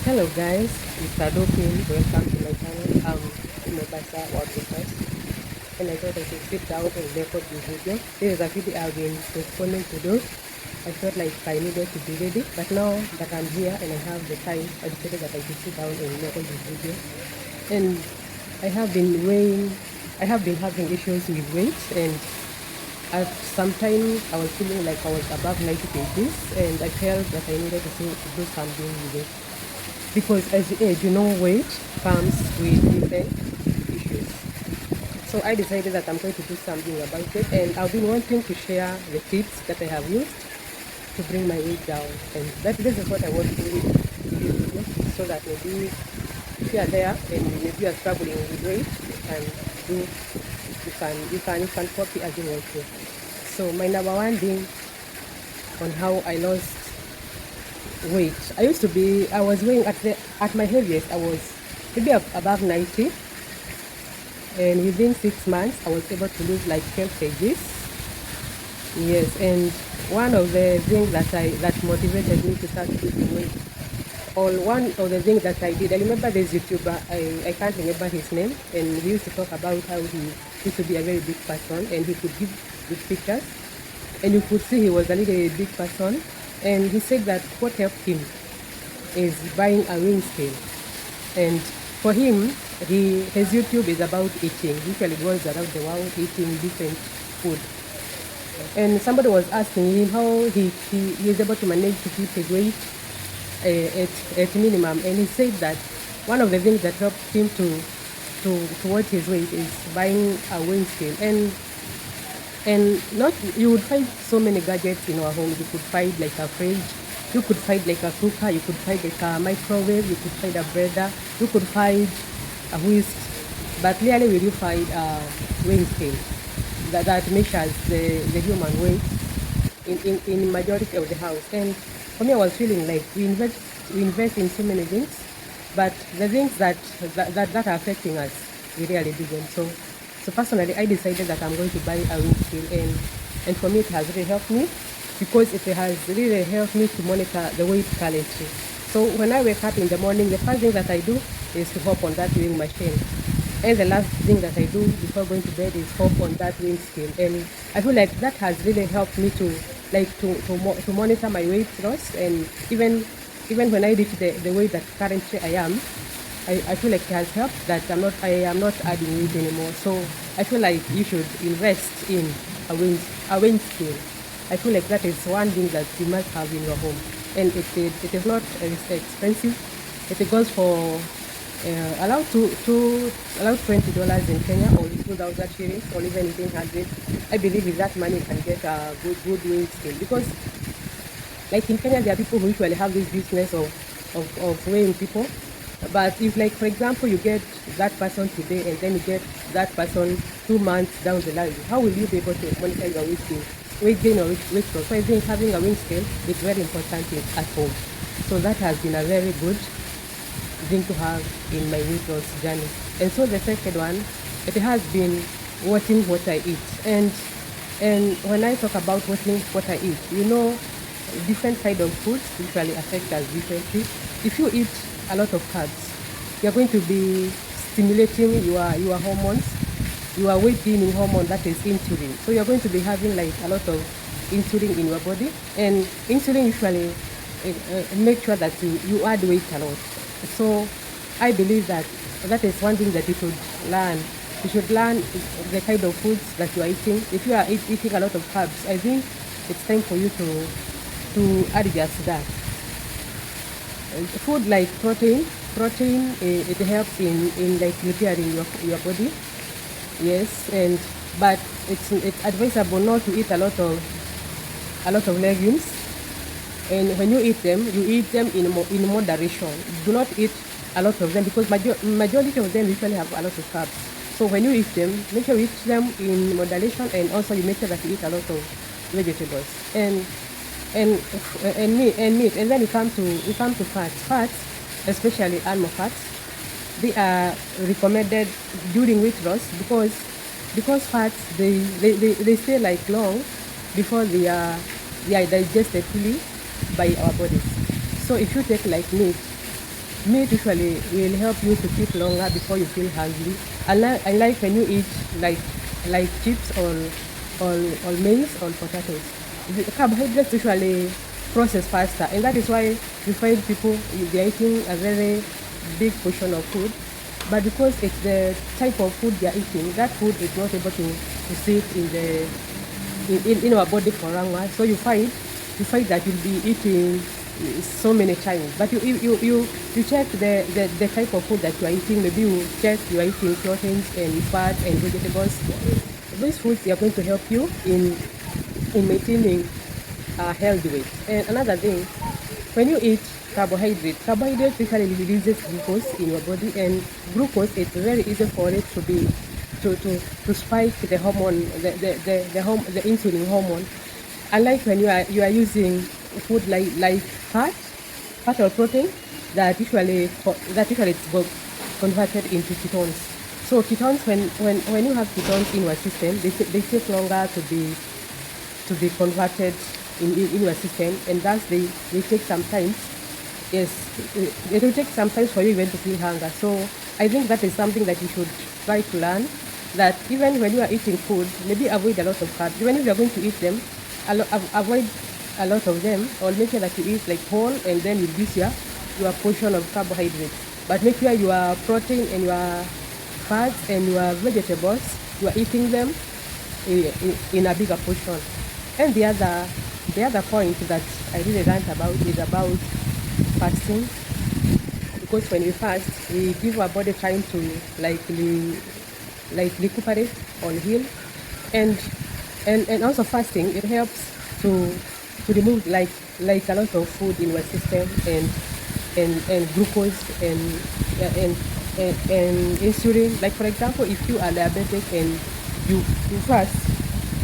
Hello guys, it's Adopin. Welcome to my channel. I'm Mombasa Wildlife, and I thought I should sit down and record this video. This is a video I've been postponing to do. I felt like I needed to be ready, but now that I'm here and I have the time, I decided that I should sit down and record this video. And I have been weighing, I have been having issues with weight, and at some time I was feeling like I was above 90 kgs, and I felt that I needed to do something with it. Because as you age, weight comes with different issues. So I decided that I'm going to do something about it, and I've been wanting to share the tips that I have used to bring my weight down. And this is what I want to do with this video, so that maybe if you are there and maybe you are struggling with weight, you can copy as you want to. So my number one thing on how I lost weight. I was weighing at my heaviest, I was maybe above 90, and within 6 months I was able to lose like 12 kgs. Yes, and one of the things that motivated me to start losing weight, or one of the things that I did, I remember this YouTuber, I can't remember his name, and he used to talk about how he used to be a very big person, and he could give good pictures, and you could see he was a really big person. And he said that what helped him is buying a weighing scale. And for him, his YouTube is about eating. He usually goes around the world eating different food. And somebody was asking him how he is able to manage to keep his weight at minimum. And he said that one of the things that helped him to watch his weight is buying a weighing scale. And not, you would find so many gadgets in our home. You could find like a fridge, you could find like a cooker, you could find like a microwave, you could find a breader, you could find a whisk. But rarely will you find a weighing scale that measures the human weight in majority of the house. And for me, I was feeling like we invest in so many things, but the things that are affecting us, we really didn't. So personally, I decided that I'm going to buy a weighing scale, and for me it has really helped me, because it has really helped me to monitor the weight currently. So when I wake up in the morning, the first thing that I do is to hop on that weighing machine, and the last thing that I do before going to bed is hop on that weighing scale. And I feel like that has really helped me to monitor my weight loss, and even when I reach the weight that currently I am, I feel like it has helped that I am not adding weight anymore. So I feel like you should invest in a weighing scale. I feel like that is one thing that you must have in your home, and it is not expensive. It goes for allowed $20 in Kenya, or 2,000 shillings, or even 1,800. I believe with that money you can get a good weighing scale, because like in Kenya there are people who usually have this business of weighing people. But if, like, for example, you get that person today and then you get that person 2 months down the line, how will you be able to monitor your weight gain or weight loss? So I think having a weighing scale is very important at home. So that has been a very good thing to have in my weight loss journey. And so the second one, it has been watching what I eat. And when I talk about watching what I eat, different kind of foods usually affect us differently. If you eat a lot of carbs, you're going to be stimulating your hormones, your weight gaining hormone, that is insulin. So you're going to be having like a lot of insulin in your body, and insulin usually make sure that you add weight a lot. So I believe that is one thing that you should learn. You should learn the kind of foods that you are eating. If you are eating a lot of carbs, I think it's time for you to adjust that. Food like protein, it helps in like repairing your body. Yes, but it's advisable not to eat a lot of legumes. And when you eat them in moderation. Do not eat a lot of them, because majority of them usually have a lot of carbs. So when you eat them, make sure you eat them in moderation, and also you make sure that you eat a lot of vegetables and meat. And then you come to fats, especially animal fats. They are recommended during weight loss, because fats, they stay like long before they are digested fully by our bodies. So if you take like meat, meat usually will help you to keep longer before you feel hungry. Unlike when you eat like chips or maize or potatoes. The carbohydrates usually process faster, and that is why you find people they're eating a very big portion of food, but because it's the type of food they're eating, that food is not able to sit in our body for longer. So you find that you'll be eating so many times. But you check the type of food that you are eating. Maybe you check you are eating proteins and fat and vegetables. These foods are going to help you in maintaining a healthy weight. And another thing, when you eat carbohydrates usually releases glucose in your body, and glucose, it's very easy for it to spike the hormone, the insulin hormone. Unlike when you are using food like fat or protein that usually it's converted into ketones. So ketones, when you have ketones in your system, they take longer to be converted in your system, and thus they take some time. Yes, it will take some time for you even to feel hunger. So I think that is something that you should try to learn, that even when you are eating food, maybe avoid a lot of carbs. Even if you are going to eat them, avoid a lot of them, or make sure that you eat like whole, and then reduce your portion of carbohydrates. But make sure your protein and your fats and your vegetables, you are eating them in a bigger portion. And the other point that I really learned about is about fasting, because when we fast, we give our body time to recuperate or heal, and also fasting, it helps to remove like a lot of food in our system, and glucose and insulin. Like for example, if you are diabetic and you fast,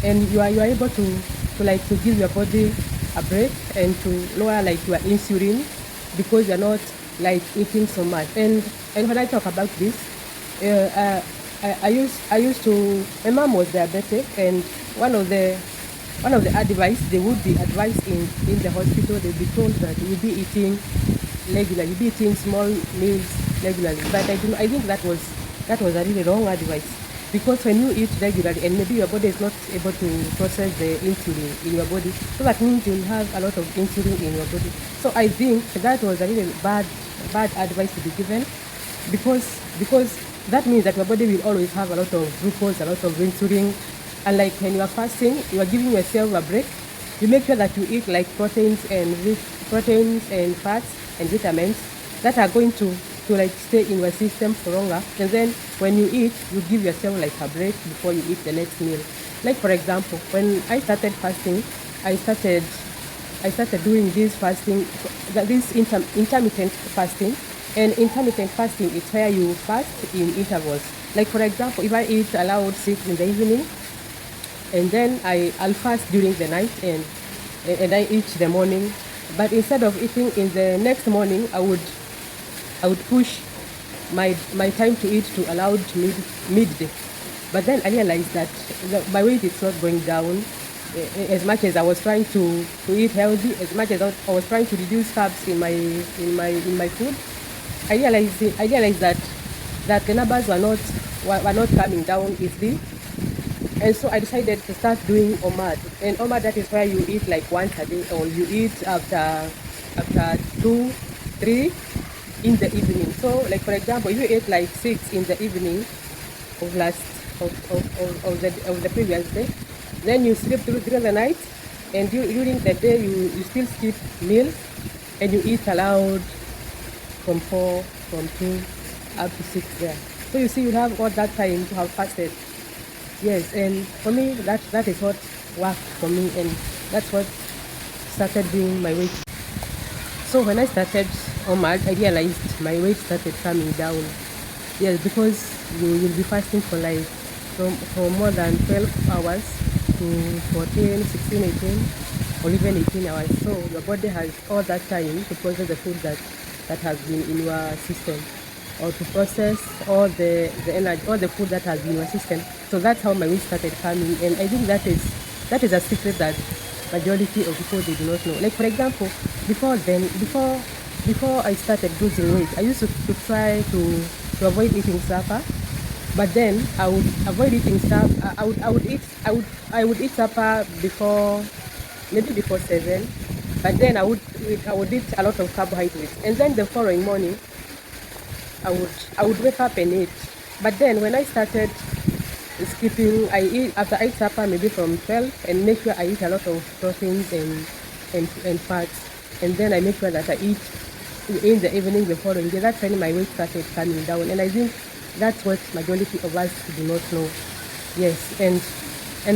and you are able to give your body a break and to lower like your insulin, because you're not like eating so much. And when I talk about this, I used to, my mom was diabetic, and one of the advice they would be advised in the hospital, they'd be told that you'll be eating regularly, you'll be eating small meals regularly. But I think that was a really wrong advice, because when you eat regularly and maybe your body is not able to process the insulin in your body, so that means you'll have a lot of insulin in your body. So I think that was a really bad advice to be given, because that means that your body will always have a lot of glucose, a lot of insulin. And like when you are fasting, you are giving yourself a break. You make sure that you eat like proteins and fats and vitamins that are going to like stay in your system for longer. And then when you eat, you give yourself like a break before you eat the next meal. Like for example, when I started fasting, I started doing this fasting, this intermittent fasting. And intermittent fasting is where you fast in intervals. Like for example, if I eat allowed 6 in the evening, and then I'll fast during the night, and I eat the morning. But instead of eating in the next morning, I would push my time to eat to allowed midday. But then I realized that my weight is not going down. As much as I was trying to eat healthy, as much as I was trying to reduce carbs in my food, I realized that the numbers were not coming down easily. And so I decided to start doing OMAD. And OMAD, that is where you eat like once a day, or you eat after 2, 3 in the evening. So like for example, if you ate like 6 in the evening of the previous day, then you sleep through the night, and during the day you still skip meals, and you eat aloud from 4, from 2 up to 6 there. So you see, you have all that time to have fasted. Yes, and for me, that is what worked for me, and that's what started being my weight. So when I started OMAD, I realized my weight started coming down. Yes, because you will be fasting for like for more than 12 hours to 14, 16, 18, or even 18 hours. So your body has all that time to process the food that has been in your system, or to process all the energy, all the food that has been in your system. So that's how my weight started coming, and I think that is a secret that majority of people, they do not know. Like for example, before before I started losing weight, I used to try to avoid eating supper. But then I would avoid eating supper. I would eat supper before, maybe before 7. But then I would eat a lot of carbohydrates. And then the following morning I would wake up and eat. But then when I started skipping, I eat after I eat supper maybe from 12, and make sure I eat a lot of proteins and fats. And then I make sure that I eat in the evening the following day. That's when my weight started coming down. And I think that's what majority of us do not know. Yes, and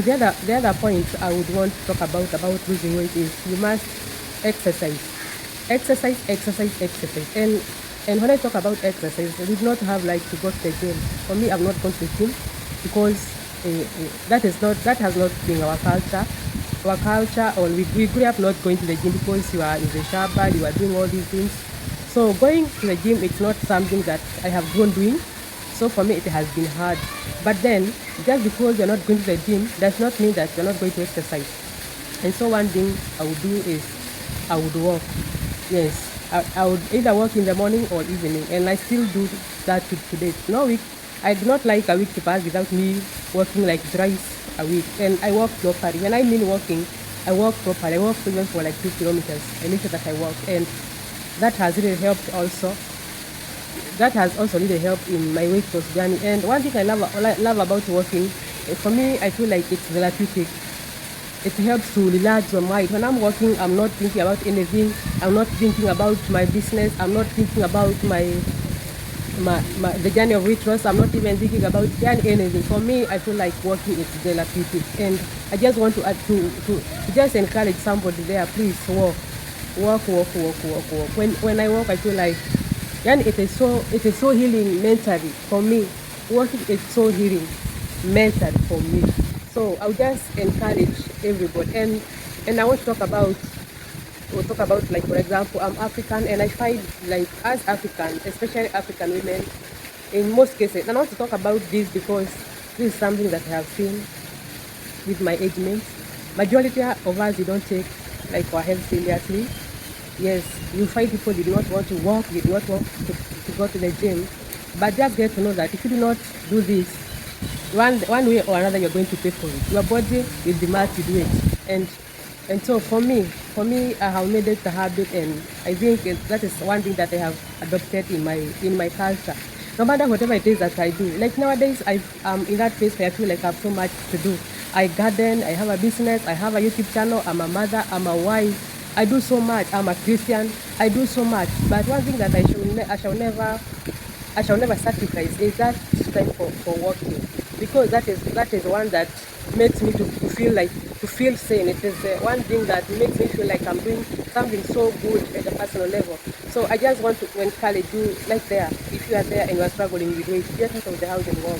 the other point I would want to talk about losing weight is you must exercise, exercise. And when I talk about exercise, I did not have like to go to the gym. For me, I've not gone to the gym because that has not been our culture. Our culture, or we grew up not going to the gym because you are in the shower, you are doing all these things. So going to the gym, it's not something that I have grown doing. So for me, it has been hard. But then, just because you're not going to the gym does not mean that you're not going to exercise. And so one thing I would do is I would walk. Yes, I would either walk in the morning or evening, and I still do that to today. No week, I do not like a week to pass without me walking like thrice a week. And I walk properly. When I mean walking, I walk properly. I walk even for like 2 kilometers. I make sure that I walk, and that has really helped also. That has also really helped in my weight loss journey. And one thing I love about walking, for me, I feel like it's therapeutic. It helps to relax your mind. When I'm walking, I'm not thinking about anything. I'm not thinking about my business. I'm not thinking about the journey of weight loss. I'm not even thinking about anything. For me, I feel like walking is therapeutic. And I just want to add to just encourage somebody there, please walk. When I walk, I feel like, and it is so healing mentally for me. Walking is so healing mentally for me. So I'll just encourage everybody. And I want to we'll talk about, like, for example, I'm African, and I find like as African, especially African women, in most cases, and I want to talk about this because this is something that I have seen with my age mates. Majority of us, we don't take like our health seriously. Yes, you find people did not want to walk, did not want to go to the gym. But just get to know that if you do not do this, one way or another, you're going to pay for it. Your body will demand to do it. And so for me, I have made it a habit, and I think that is one thing that I have adopted in my culture. No matter whatever it is that I do. Like nowadays, I'm in that phase where I feel like I have so much to do. I garden, I have a business, I have a YouTube channel, I'm a mother, I'm a wife. I do so much. I'm a Christian. I do so much. But one thing that I shall never sacrifice is that time for working, because that is one that makes me to feel sane. It is one thing that makes me feel like I'm doing something so good at a personal level. So I just want to encourage you, like there, if you are there and you are struggling with weight, get out of the house and walk.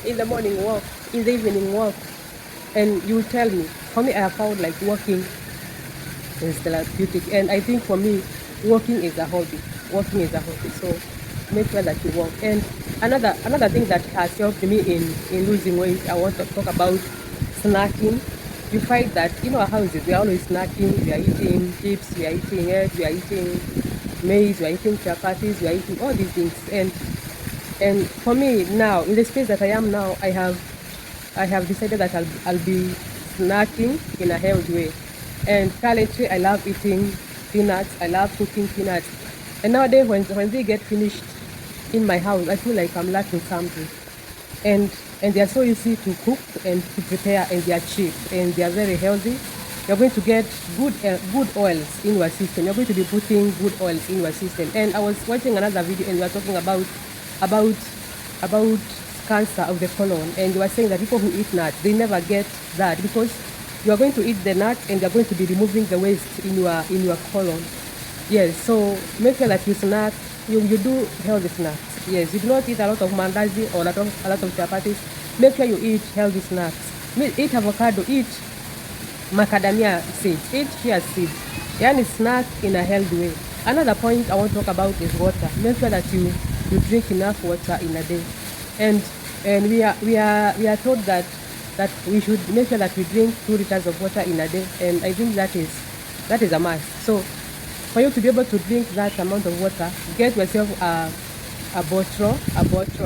In the morning, walk. In the evening, walk. And you will tell me, for me, I have found like walking is therapeutic. And I think for me, walking is a hobby. So make sure that you walk. And another thing that has helped me in losing weight, I want to talk about snacking. You find that in our houses, we are always snacking. We are eating chips, we are eating eggs, we are eating maize, we are eating chapatis, we are eating all these things. And for me now, in the space that I am now, I have decided that I'll be snacking in a healthy way. And currently, I love eating peanuts. I love cooking peanuts. And nowadays, when they get finished in my house, I feel like I'm lacking something. And they are so easy to cook and to prepare, and they are cheap, and they are very healthy. You're going to get good oils in your system. You're going to be putting good oils in your system. And I was watching another video, and we were talking about cancer of the colon, and you were saying that people who eat nuts, they never get that, because you are going to eat the nuts and you're going to be removing the waste in your colon. Yes, so make sure that you snack, you do healthy snacks. Yes, you do not eat a lot of mandazi or a lot of chapatis. Make sure you eat healthy snacks. Eat avocado, eat macadamia seeds, eat chia seeds. Yani snack in a healthy way. Another point I want to talk about is water. Make sure that you drink enough water in a day. And we are told that we should make sure that we drink 2 liters of water in a day, and I think that is a must. So for you to be able to drink that amount of water, get yourself a bottle.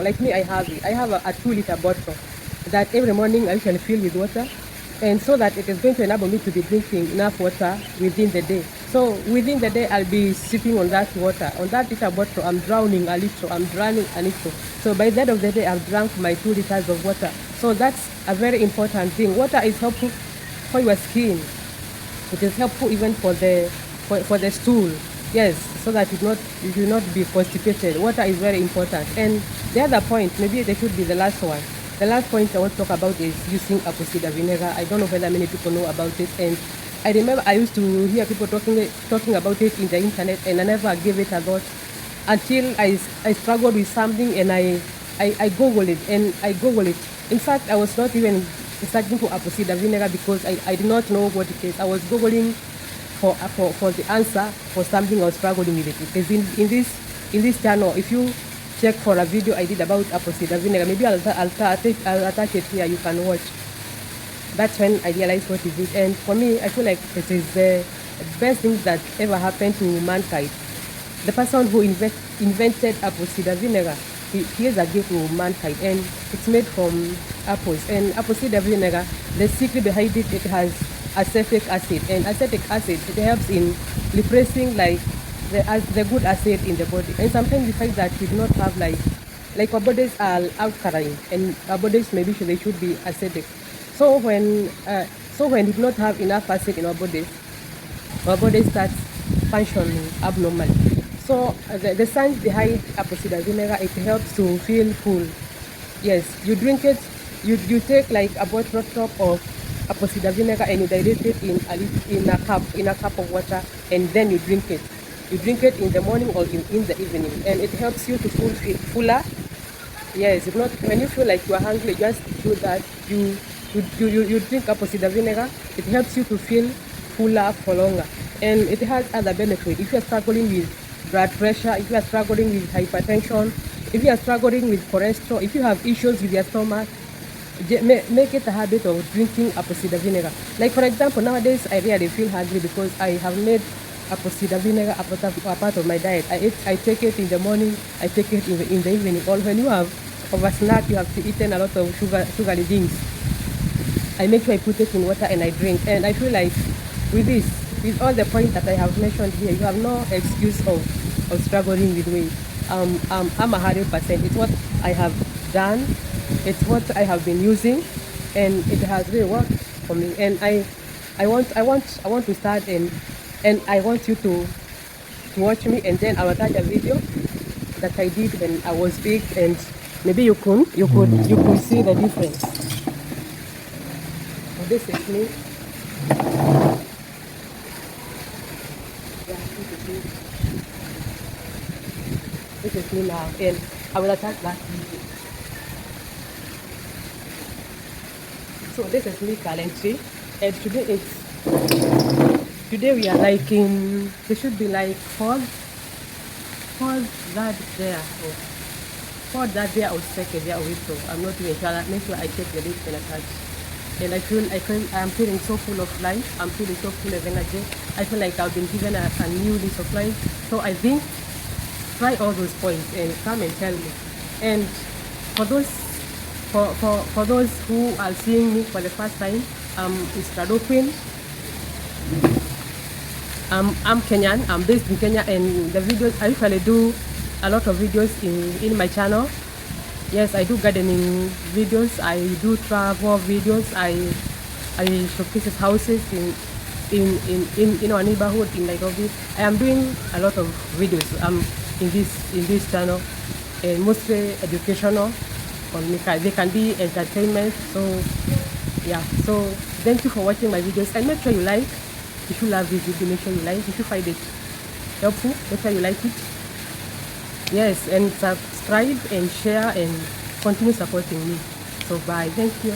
Like me, I have it. I have a 2-liter bottle that every morning I usually fill with water, and so that it is going to enable me to be drinking enough water within the day. So within the day, I'll be sipping on that water. On that liter bottle, I'm drowning a little. So by the end of the day, I've drank my 2 liters of water. So that's a very important thing. Water is helpful for your skin. It is helpful even for the stool. Yes, so that you will not be constipated. Water is very important. And the other point, maybe they should be the last one. The last point I want to talk about is using apple cider vinegar. I don't know whether many people know about it, and I remember I used to hear people talking about it in the internet, and I never gave it a thought until I struggled with something, and I googled it, In fact, I was not even searching for apple cider vinegar because I did not know what it is. I was googling for the answer for something I was struggling with it. Because in this channel, if you check for a video I did about apple cider vinegar, maybe I'll attach it here. You can watch. That's when I realized what is it. And for me, I feel like it is the best thing that ever happened to mankind. The person who invented apple cider vinegar, he is a gift to mankind, and it's made from apples. And apple cider vinegar, the secret behind it, it has acetic acid, and acetic acid, it helps in replacing like the good acid in the body. And sometimes we find that we do not have like our bodies are alkaline, and our bodies maybe they should be acidic. So when we do not have enough acid in our body starts functioning abnormally. So the science behind apple cider vinegar, it helps to feel full. Yes, you drink it, you take like a bottle of apple cider vinegar and you dilute it in a cup of water, and then you drink it. You drink it in the morning or in the evening, and it helps you to feel fuller. Yes, if not, when you feel like you are hungry, just do that. You drink apple cider vinegar. It helps you to feel fuller for longer, and it has other benefits. If you are struggling with blood pressure, if you are struggling with hypertension, if you are struggling with cholesterol, if you have issues with your stomach, make it a habit of drinking apple cider vinegar. Like for example, nowadays I really feel hungry because I have made apple cider vinegar a part of my diet. I take it in the morning, I take it in the evening. Or when you have oversnack, you have eaten a lot of sugary things, I make sure I put it in water and I drink. And I feel like with all the points that I have mentioned here, you have no excuse of struggling with weight. I'm 100%. It's what I have done. It's what I have been using, and it has really worked for me. And I want to start, and I want you to watch me, and then I will attach a video that I did when I was big, and maybe you could see the difference. So this is me. This is me now, and I will attach that video. So this is me currently, and today we are like in, there should be like fourth that there, or second there, or so I'm not even sure. Make sure I check the link and attach. And I'm feeling so full of life. I'm feeling so full of energy. I feel like I've been given a new lease of life. So I think try all those points and come and tell me. And for those who are seeing me for the first time, it's Queen. I'm Kenyan. I'm based in Kenya, and the videos I usually do a lot of videos in my channel. Yes, I do gardening videos. I do travel videos. I showcase houses in our neighborhood in Nairobi. I am doing a lot of videos in this channel, and mostly educational. They can be entertainment. So yeah, so thank you for watching my videos, and make sure you like. If you love this video, make sure you like. If you find it helpful, make sure you like it. Yes, and subscribe and share and continue supporting me. So bye. Thank you.